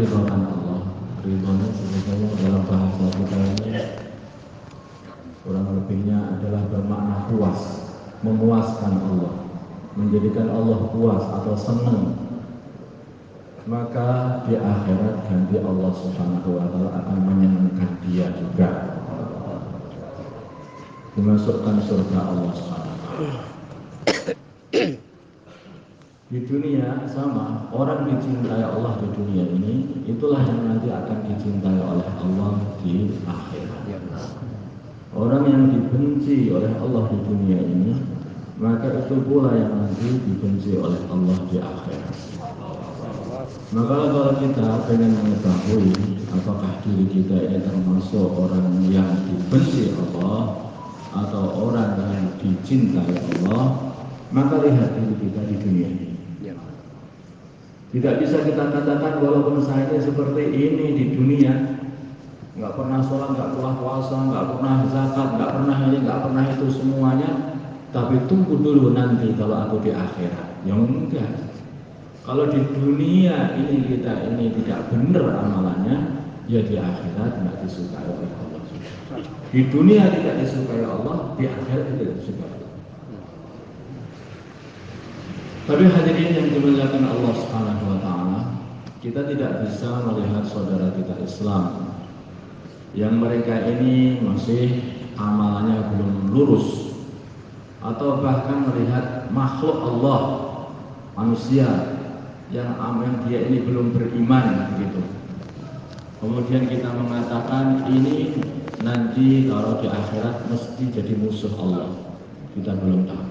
meridhokan Allah. Ridhonya sebetulnya dalam bahasa kita ini kurang lebihnya adalah bermakna puas, memuaskan Allah, menjadikan Allah puas atau senang. Maka di akhirat ganti Allah Subhanahu wa Ta'ala akan menyenangkan dia juga, dimasukkan surga Allah Subhanahu wa Ta'ala. Di dunia sama, orang dicintai Allah di dunia ini, itulah yang nanti akan dicintai oleh Allah di akhirat. Orang yang dibenci oleh Allah di dunia ini, maka itu pula yang nanti dibenci oleh Allah di akhirat. Maka kalau kita ingin mengetahui apakah diri kita ini termasuk orang yang dibenci Allah atau orang yang dicintai Allah, maka lihat diri kita di dunia ini. Tidak bisa kita katakan walaupun saya seperti ini di dunia, nggak pernah sholat, nggak pernah puasa, nggak pernah zakat, nggak pernah ini, nggak pernah itu semuanya, tapi tunggu dulu nanti kalau aku di akhirat. Yang enggak. Kalau di dunia ini kita ini tidak benar amalannya, ya di akhirat nggak disukai oleh Allah. Di dunia tidak disukai Allah, di akhirat tidak disukai Allah. Tapi hadirin yang dimuliakan Allah Subhanahu wa Ta'ala, kita tidak bisa melihat saudara kita Islam yang mereka ini masih amalannya belum lurus, atau bahkan melihat makhluk Allah, manusia yang dia ini belum beriman begitu. Kemudian kita mengatakan ini nanti kalau di akhirat mesti jadi musuh Allah. Kita belum tahu.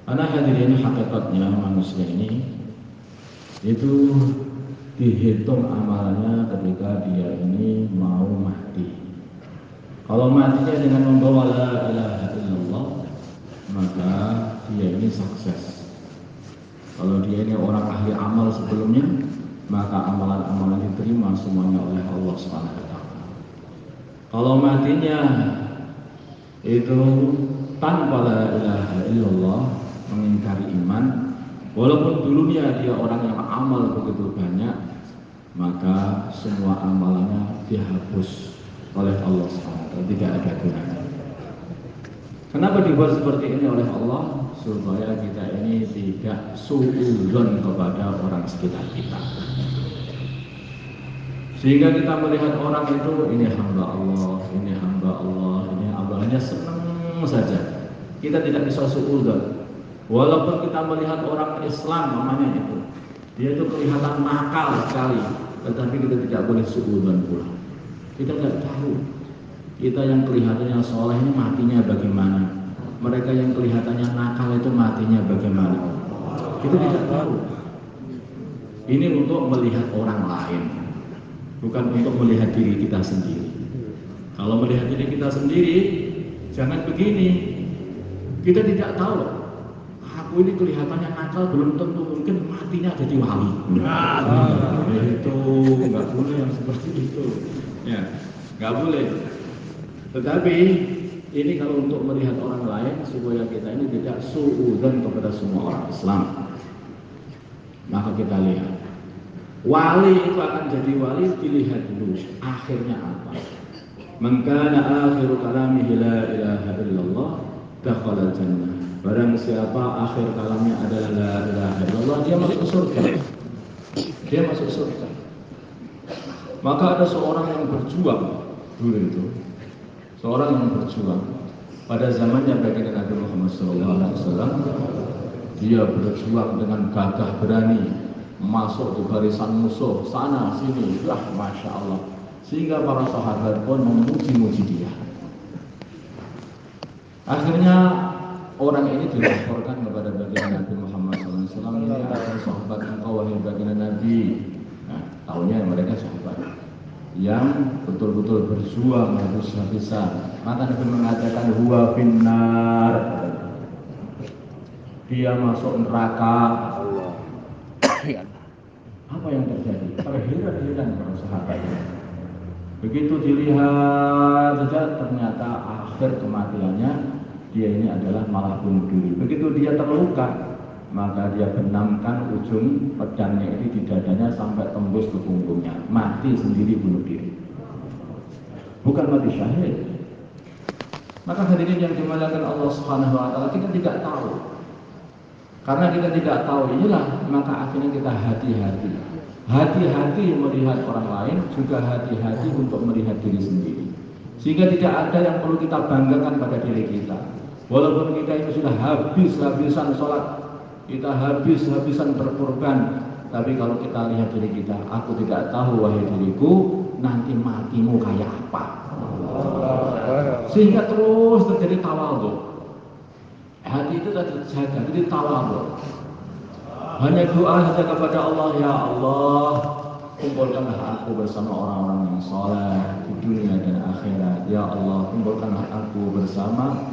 Karena hadirin hakikatnya manusia ini itu dihitung amalannya ketika dia ini mau mati. Kalau matinya dengan membawa la ilaha illallah, maka dia ini sukses. Kalau dia ini orang ahli amal sebelumnya, maka amalan-amalan diterima semuanya oleh Allah Subhanahu wa Ta'ala. Kalau matinya itu tanpa la ilaha illallah, mengingkari iman, walaupun dulunya dia orang yang amal begitu banyak, maka semua amalannya dihapus oleh Allah SWT, tidak ada gunanya. Kenapa dibuat seperti ini oleh Allah? Supaya kita ini tidak suudzon kepada orang sekitar kita, sehingga kita melihat orang itu ini hamba Allah, ini hamba Allah, ini hambanya, senang saja. Kita tidak bisa suudzon. Walaupun kita melihat orang Islam namanya itu, dia itu kelihatan nakal sekali, tetapi kita tidak boleh suudzon pula. Kita tidak tahu kita yang kelihatannya soleh ini matinya bagaimana, mereka yang kelihatannya nakal itu matinya bagaimana. Kita tidak tahu. Ini untuk melihat orang lain, bukan untuk melihat diri kita sendiri. Kalau melihat diri kita sendiri, jangan begini. Kita tidak tahu. Aku ini kelihatannya nakal, belum tentu mungkin matinya jadi wali. Itu nggak boleh yang seperti itu. Ya, nggak boleh. Tetapi ini kalau untuk melihat orang lain, supaya kita ini tidak suudzon kepada semua orang Islam, maka kita lihat wali itu akan jadi wali, dilihat dulu akhirnya apa. Man kana akhiru kalamihi la ilaha illallah dakhala jannah. Barang siapa akhir kalamnya adalah la ilaha illallah, dia masuk surga. Dia masuk surga. Maka ada seorang yang berjuang dulu itu, seorang yang berjuang pada zamannya baginda Nabi Muhammad SAW. Dia berjuang dengan gagah berani, masuk ke barisan musuh sana sini, masya Allah, sehingga para sahabat pun memuji-muji dia. Akhirnya orang ini dilaporkan kepada baginda Nabi Muhammad SAW. Ini adalah sahabat engkau wahai baginda Nabi. Nah, tahunya mereka sahabat yang betul-betul berjuang habis-habisan. Maka Nabi mengatakan huwa finnar, dia masuk neraka. Apa yang terjadi? Terheran-heran para sahabat. Begitu dilihat saja, ternyata akhir kematiannya dia ini adalah malah bunuh diri. Begitu dia terluka, maka dia benamkan ujung pedangnya ini di dadanya sampai tembus ke punggungnya, mati sendiri, bunuh diri, bukan mati syahid. Maka hadirin yang dimuliakan Allah Subhanahu wa taala, kita tidak tahu. Karena kita tidak tahu inilah, maka akhirnya kita hati-hati. Hati-hati melihat orang lain, juga hati-hati untuk melihat diri sendiri. Sehingga tidak ada yang perlu kita banggakan pada diri kita. Walaupun kita ini sudah habis-habisan sholat, kita habis-habisan berkorban, tapi kalau kita lihat diri kita, aku tidak tahu wahai diriku, nanti matimu kayak apa. Sehingga terus terjadi tawadhu. Hati itu terjaga, jadi tawadhu. Hanya doa saja kepada Allah, ya Allah, kumpulkanlah aku bersama orang-orang yang saleh di dunia dan akhirat. Ya Allah, kumpulkanlah aku bersama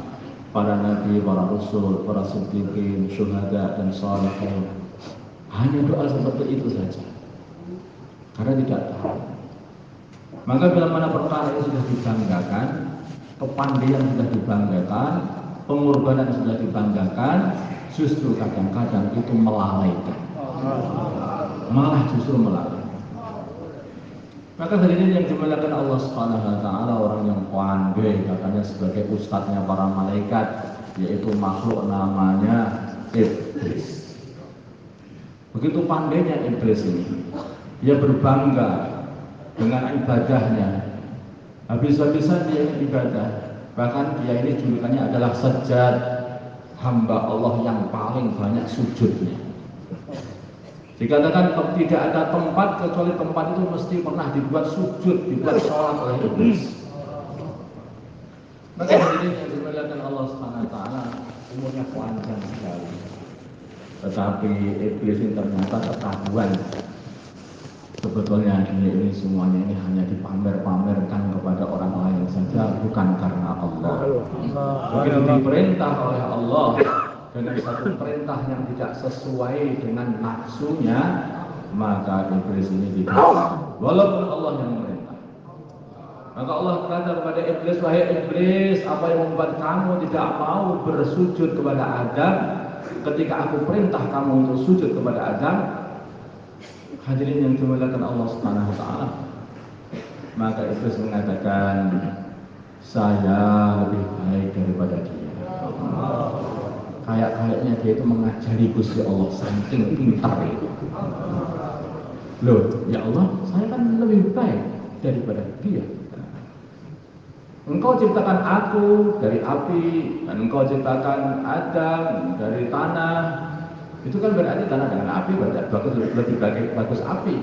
para nabi, para rasul, para siddiqin, syuhada dan shalihin. Hanya doa seperti itu saja. Karena tidak tahu. Maka bila mana perkara ini sudah dibanggakan, kepandaian sudah dibanggakan, pengorbanan sudah dibanggakan, justru kadang-kadang itu melalaikan. Malah justru melalaikan. Maka dari ini yang dimuliakan Allah Subhanahu wa taala, orang yang pandai katanya sebagai ustadznya para malaikat, yaitu makhluk namanya iblis. Begitu pandainya iblis ini, dia berbangga dengan ibadahnya. Habis-habisan dia ini ibadah. Bahkan dia ini julukannya adalah Sajjad, hamba Allah yang paling banyak sujudnya. Dikatakan tidak ada tempat kecuali tempat itu mesti pernah dibuat sujud, dibuat sholat oleh iblis. Maka ini yang dimuliakan Allah Subhanahu wa taala, umurnya panjang sekali. Tetapi iblis ini ternyata ketahuan. Sebetulnya ini semuanya ini hanya dipamer-pamerkan kepada orang lain saja, bukan karena Allah. Begitu diperintah oleh Allah dengan satu perintah yang tidak sesuai dengan nafsunya, maka iblis ini tidak, walaupun Allah yang merintah. Maka Allah berkata kepada iblis, wahai iblis, apa yang membuat kamu tidak mau bersujud kepada Adam ketika aku perintah kamu untuk sujud kepada Adam? Hadirin yang dimuliakan Allah Subhanahu wa taala. Maka iblis mengatakan, saya lebih baik daripada dia. Kayaknya dia itu mengajari Gusti Allah, saking pintar itu. Loh, ya Allah, saya kan lebih baik daripada dia. Engkau ciptakan aku dari api, dan engkau ciptakan Adam dari tanah. Itu kan berarti tanah dengan api lebih bagus api.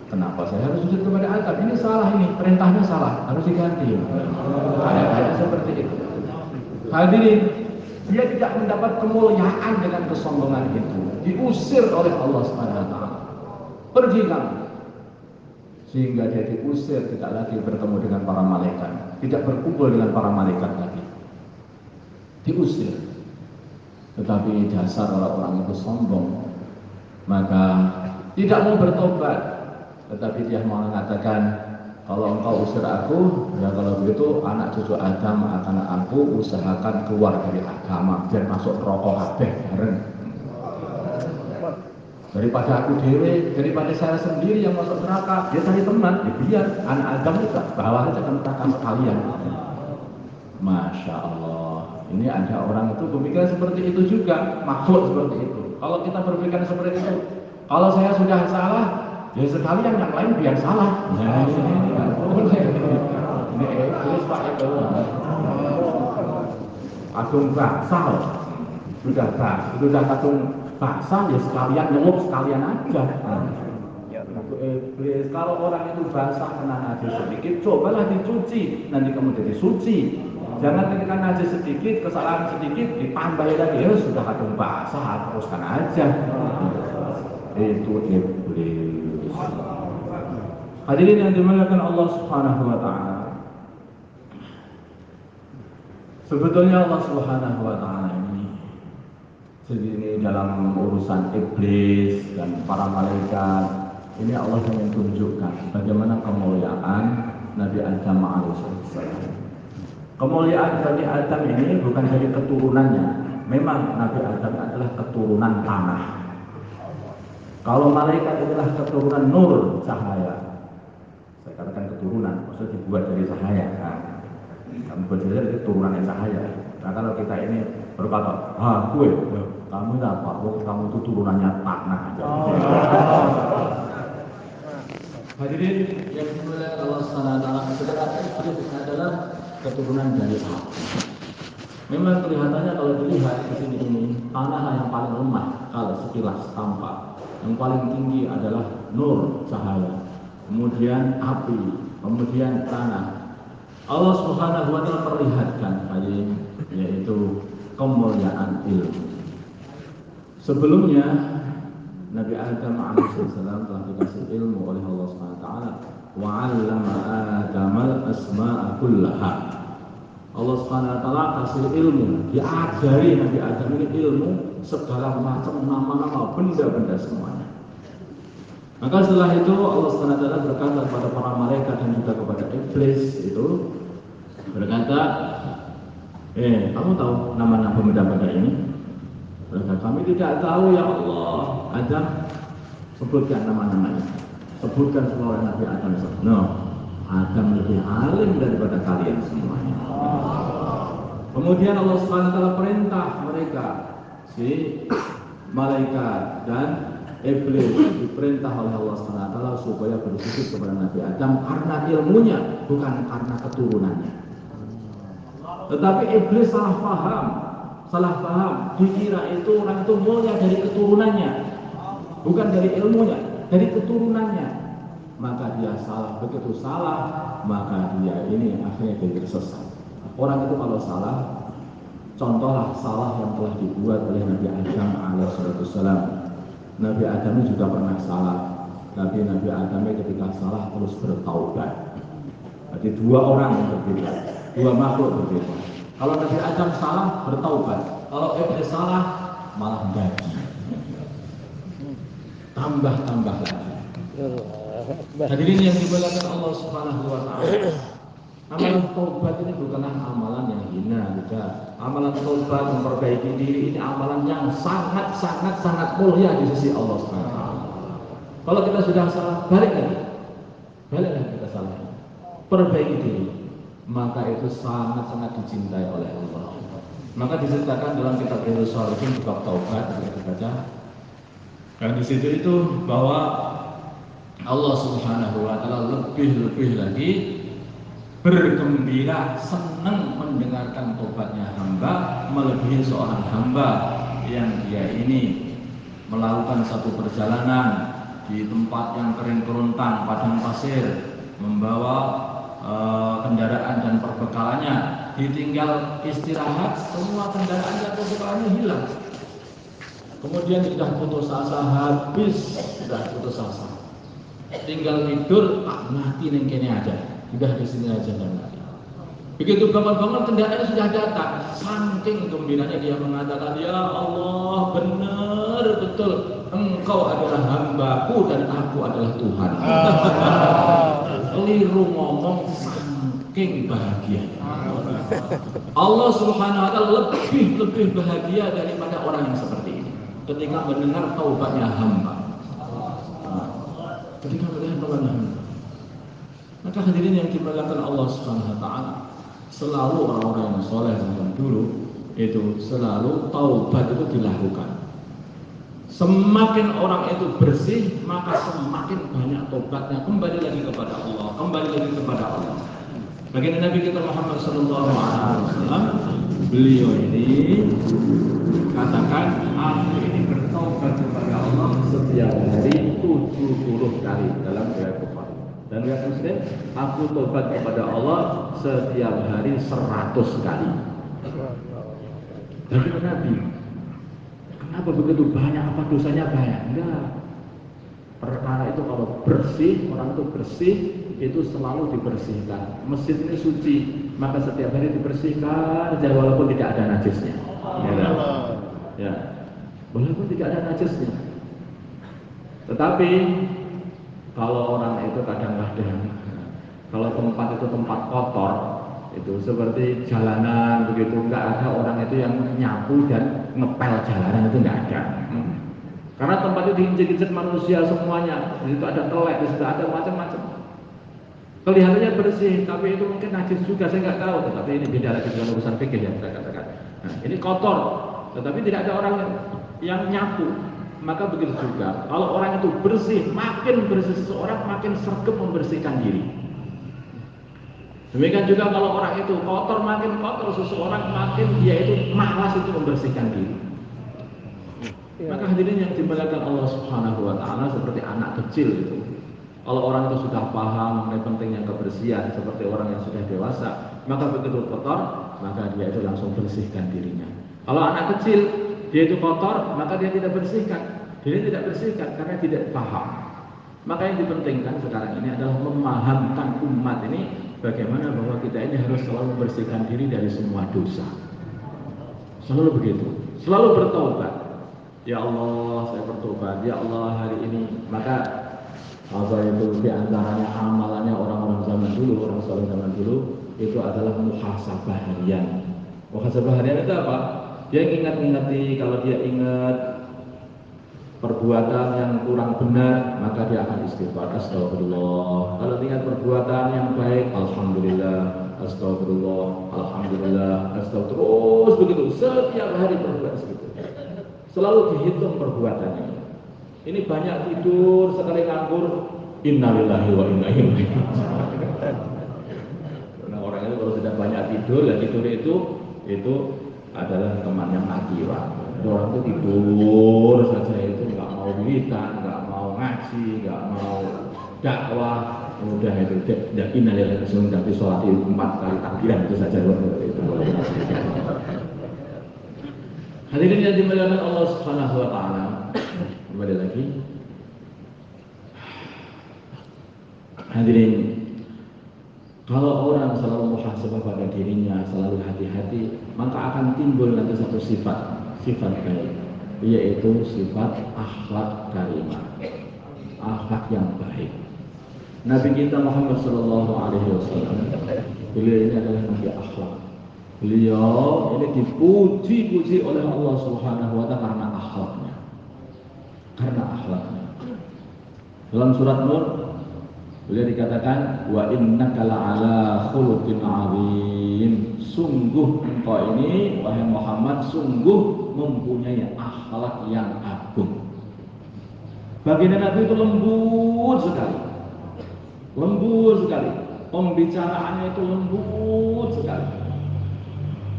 Kenapa saya harus sujud kepada Adam? Ini salah, ini perintahnya salah, harus diganti. Kayak seperti itu. Hadirin, dia tidak mendapat kemuliaan dengan kesombongan itu. Diusir oleh Allah Subhanahu wa taala. Pergi kamu. Sehingga dia diusir, tidak lagi bertemu dengan para malaikat, tidak berkumpul dengan para malaikat lagi. Diusir. Tetapi dasar orang itu sombong, maka tidak mau bertobat. Tetapi dia mengatakan, kalau engkau usir aku, ya kalau begitu anak cucu Adam akan aku usahakan keluar dari agama, biar masuk rokok kabeh bareng. Daripada aku dewe, daripada saya sendiri yang masuk neraka, dia cari teman, ya biar anak Adam juga bawa aja ke neraka sekalian. Masya Allah. Ini ada orang itu berpikir seperti itu juga, makhluk seperti itu. Kalau kita berpikir seperti itu, kalau saya sudah salah, ya sekalian yang lain biar salah. Nah, ini iblis Pak itu. Kadung baksa, sudah kadung baksa ya sekalian nyelup sekalian aja. Iblis, kalau orang itu basah kena najis sedikit, cobalah dicuci, nanti kamu jadi suci. Jangan ketika najis sedikit, kesalahan sedikit, ditambahin lagi, ya sudah kadung basah, teruskan aja. Itu iblis. Hadirin yang dimuliakan Allah Subhanahu wa taala. Sebetulnya Allah Subhanahu wa taala ini dalam urusan iblis dan para malaikat, ini Allah ingin tunjukkan bagaimana kemuliaan Nabi Adam alaihissalam. Kemuliaan Nabi Adam ini bukan dari keturunannya, memang Nabi Adam adalah keturunan tanah. Kalau malaikat adalah keturunan nur, cahaya. Saya katakan keturunan, maksudnya dibuat dari cahaya. Nah, kamu berjaya dari keturunan yang cahaya. Nah kalau kita ini berkata, gue, kamu apa? Kamu itu turunannya tanah. Hadirin yang dimuliakan Allah Subhanahu wa taala, saudara Iblis adalah keturunan dari api. Memang kelihatannya kalau dilihat di sini ini tanah yang paling lemah kalau sekilas tampak. Yang paling tinggi adalah nur, cahaya. Kemudian api, kemudian tanah. Allah Subhanahu wa taala perlihatkan hadirin yaitu kemuliaan ilmu. Sebelumnya Nabi Adam alaihissalam telah dikasih ilmu oleh Allah Subhanahu wa taala. Wa 'allama Adamal asma'a kullaha. Allah Subhanahu wa taala kasih ilmu, diajari Nabi Adam ini ilmu segala macam nama-nama benda-benda semuanya. Maka setelah itu Allah Subhanahu wa taala berkata kepada para malaikat dan juga kepada iblis itu berkata, kamu tahu nama-nama benda-benda ini? Berkata, kami tidak tahu ya Allah. Adam, sebutkan nama-namanya. Sebutkan semua oleh Nabi Adam. No, Adam lebih alim daripada kalian semuanya. Kemudian Allah Subhanahu wa taala perintah mereka, si malaikat dan iblis diperintah oleh Allah Subhanahu wa taala supaya bersujud kepada Nabi Adam karena ilmunya, bukan karena keturunannya. Tetapi iblis salah paham, dikira itu orang itu mulia dari keturunannya, bukan dari ilmunya, dari keturunannya. Maka dia salah, begitu salah, maka dia ini akhirnya jadi sesat. Orang itu kalau salah, contohlah salah yang telah dibuat oleh Nabi Adam alaihissalam. Nabi Adam juga pernah salah, tapi Nabi Adam ketika salah terus bertaubat. Jadi dua orang yang berbeda, dua makhluk berbeda. Kalau Nabi Adam salah bertaubat, kalau iblis salah malah gaji, tambah lagi. Hadirin yang dimuliakan Allah Subhanahu wa taala. Amalan taubat ini bukanlah amalan yang hina, tidak. Amalan taubat memperbaiki diri ini amalan yang sangat mulia di sisi Allah Subhanahu wa taala. Kalau kita sudah salah, balik lagi kita salah. Perbaiki diri. Maka itu sangat dicintai oleh Allah. Maka diceritakan dalam kitab Riyadhus Shalihin bab taubat kita baca. Dan di situ itu bahwa Allah Subhanahu wa taala lebih lagi bergembira, senang mendengarkan tobatnya hamba, melebihi seorang hamba yang dia ini melakukan satu perjalanan di tempat yang kering kerontang, padang pasir, membawa kendaraan dan perbekalannya, ditinggal istirahat, semua kendaraan dan perbekalannya hilang. Kemudian sudah putus asa, tinggal tidur, mati nengkene aja, sudah di sini aja dan mati. Begitu bangun kendaraan sudah datang, saking gembiranya dia mengatakan, ya Allah, benar betul Engkau adalah hambaku dan aku adalah Tuhan. Keliru ngomong, saking bahagia. Allah Subhanahu wa taala lebih bahagia daripada orang yang seperti ini ketika mendengar taubatnya hamba. Ketika mendengar taubatnya hamba. Maka hadirin yang dimuliakan Allah Subhanahu wa taala, selalu orang-orang yang soleh zaman dulu itu selalu taubat itu dilakukan. Semakin orang itu bersih, maka semakin banyak tobatnya, kembali lagi kepada Allah. Baginda Nabi kita Muhammad sallallahu alaihi wasallam, beliau ini katakan, aku ini bertobat kepada Allah setiap hari 70 kali dalam riwayat Bukhari. Dan riwayat Muslim, aku tobat kepada Allah setiap hari 100 kali. Dari Nabi, kenapa begitu banyak? Apa dosanya banyak? Enggak. Perkara itu kalau bersih, orang itu bersih, itu selalu dibersihkan. Masjid ini suci, maka setiap hari dibersihkan, walaupun tidak ada najisnya. Ya, walaupun tidak ada najisnya. Tetapi kalau orang itu kadang-kadang, kalau tempat itu tempat kotor, Itu seperti jalanan begitu, nggak ada orang itu yang nyapu dan ngepel jalanan, itu nggak ada. Karena tempat itu diinjek-injek manusia semuanya. Di situ ada telek, di situ ada macam-macam. Kelihatannya bersih, tapi itu mungkin najis juga, saya nggak tahu. Tetapi ini beda lagi dengan urusan fikih yang saya katakan. Nah, ini kotor, tetapi tidak ada orang yang nyapu. Maka begitu juga, kalau orang itu bersih, makin bersih seseorang, makin sergap membersihkan diri. Demikian juga kalau orang itu kotor, makin kotor seseorang, makin dia itu malas itu membersihkan diri. Maka hadirin yang dimuliakan Allah Subhanahu wa taala, seperti anak kecil itu. Kalau orang itu sudah paham mengenai pentingnya kebersihan seperti orang yang sudah dewasa, maka begitu kotor, maka dia itu langsung bersihkan dirinya. Kalau anak kecil, dia itu kotor, maka dia tidak bersihkan. Dia tidak bersihkan karena tidak paham. Maka yang dipentingkan sekarang ini adalah memahamkan umat ini bagaimana bahwa kita ini harus selalu membersihkan diri dari semua dosa. Selalu begitu, selalu bertobat. Ya Allah, saya bertobat. Ya Allah, hari ini. Maka apa itu diantaranya amalannya orang-orang zaman dulu, orang soleh zaman dulu itu adalah muhasabah harian. Muhasabah harian itu apa? Dia ingat-ingati, kalau dia ingat perbuatan yang kurang benar, maka dia akan istighfar, astagfirullah. Kalau ingat perbuatan yang baik, alhamdulillah, astagfirullah, alhamdulillah, astagfirullah. Terus begitu, setiap hari berbuat segitu. Selalu dihitung perbuatannya. Ini banyak tidur, sekali nganggur, innalillahi wa inna ilaihi raji'un. Karena orang itu kalau sudah banyak tidur, ya tidur itu adalah teman yang akhirat. Orang itu tidur saja, itu nggak mau wiridan, nggak mau ngaji, nggak mau dakwah, udah itu tidak innalillahi wa inna ilaihi raji'un, tapi sholat 4 kali takbiran itu saja itu. Hadirin yang dimuliakan Allah Subhanahu wa taala. Kembali lagi. Hadirin, kalau orang selalu muhasabah pada dirinya, selalu hati-hati, maka akan timbul nanti satu sifat baik, yaitu sifat akhlak karimah, akhlak yang baik. Nabi kita Muhammad Sallallahu Alaihi Wasallam, beliau ini adalah nabi akhlak. Beliau ini dipuji-puji oleh Allah Subhanahu Wa Taala karena akhlaknya. Dalam surat Nur, beliau dikatakan, wa innaka la'ala khuluqin 'azim. Sungguh engkau ini, wahai Muhammad, sungguh mempunyai akhlak yang agung. Baginda Nabi itu lembut sekali. Pembicaraannya itu lembut sekali.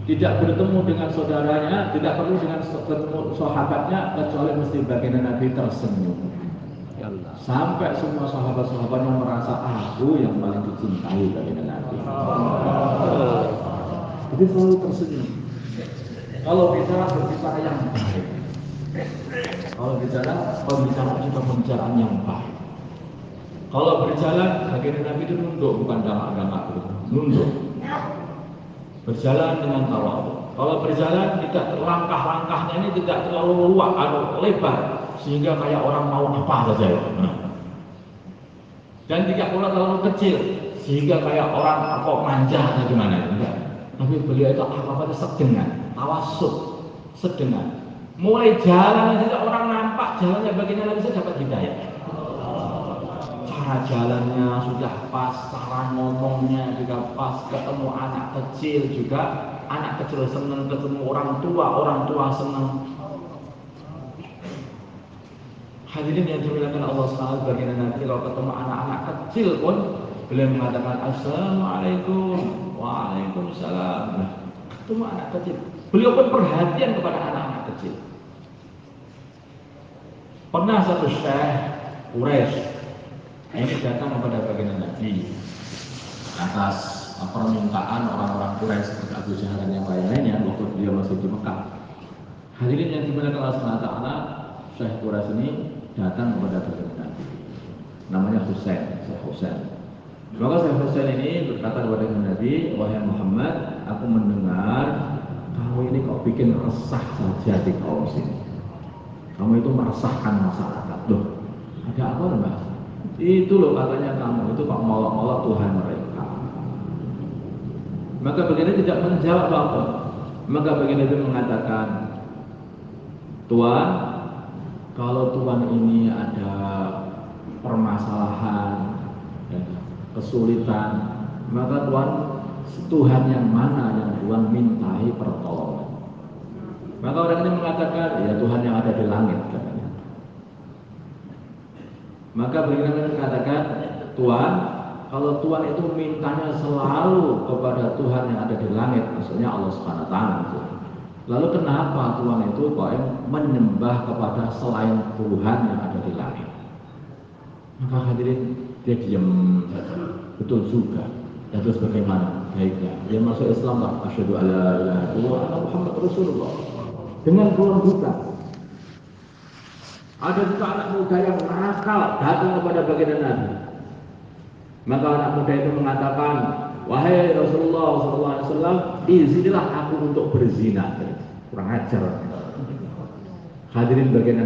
Tidak bertemu dengan saudaranya, tidak perlu dengan ketemu sahabatnya, kecuali mesti baginda Nabi tersenyum. Sampai semua sahabat-sahabatnya merasa aku yang paling dicintai baginda Nabi. Jadi selalu tersenyum. Kalau bicara berbicara yang baik. Kalau bicara pembicaraan juga pembicaraan yang baik. Kalau berjalan baginda Nabi itu nunduk, bukan dangak-dangak, nunduk. Berjalan dengan tawadhu. Kalau berjalan tidak langkah-langkahnya ini tidak terlalu luas atau lebar sehingga kayak orang mau apa saja. Dan tidak pula terlalu kecil sehingga kayak orang apa manja atau gimana. Enggak. Tapi beliau itu apa-apa sedengan, tawasud, sedengan. Mulai jalan saja orang nampak jalannya baginda Nabi saja dapat hidayah. Cara jalannya sudah pas, cara ngomongnya juga pas, ketemu anak kecil juga, anak kecil senang, ketemu orang tua senang. Hadirin yang dimuliakan Allah SWT, baginda Nabi kalau ketemu anak-anak kecil pun beliau mengatakan assalamualaikum, waalaikumsalam. Nah, ketemu anak kecil, beliau pun perhatian kepada anak-anak kecil. Pernah satu syekh Quraisy ini datang kepada baginda Nabi atas permintaan orang-orang Quraisy seperti Abu Jahal dan yang lain-lainnya waktu dia masih di Mekah. Hadirin yang dimuliakan Allah SWT, Syekh Quraisy ini datang kepada baginda Nabi. Namanya Syekh Husain. Maka Syekh Husain ini berkata kepada Nabi, wahai Muhammad, aku mendengar kamu ini kok bikin resah saja di kaum sini. Kamu itu meresahkan masyarakat. Loh, ada apa Mbak? Itu loh katanya kamu itu kok molok-molok Tuhan mereka. Maka baginda tidak menjawab apa. Maka baginda itu mengatakan, Tuan, kalau Tuan ini ada permasalahan, ya, kesulitan, maka Tuhan yang mana yang Tuhan mintai pertolongan? Maka orang ini mengatakan, ya Tuhan yang ada di langit, katanya. Maka baginda mengatakan, Tuan, kalau Tuhan itu mintanya selalu kepada Tuhan yang ada di langit, maksudnya Allah Subhanahu wa Ta'ala. Lalu kenapa Tuhan itu kok menyembah kepada selain Tuhan yang ada di langit? Maka hadirin, dia diam saja. Betul juga. Dan terus bagaimana? Baiknya, dia masuk Islam lah. Asyhadu alla ilaha illallah wa Muhammad Rasulullah. Dengan keluar buka. Ada juga anak muda yang nakal datang kepada baginda Nabi. Maka anak muda itu mengatakan, wahai Rasulullah SAW, izinilah aku untuk berzina. Kurang ajar. Hadirin baginda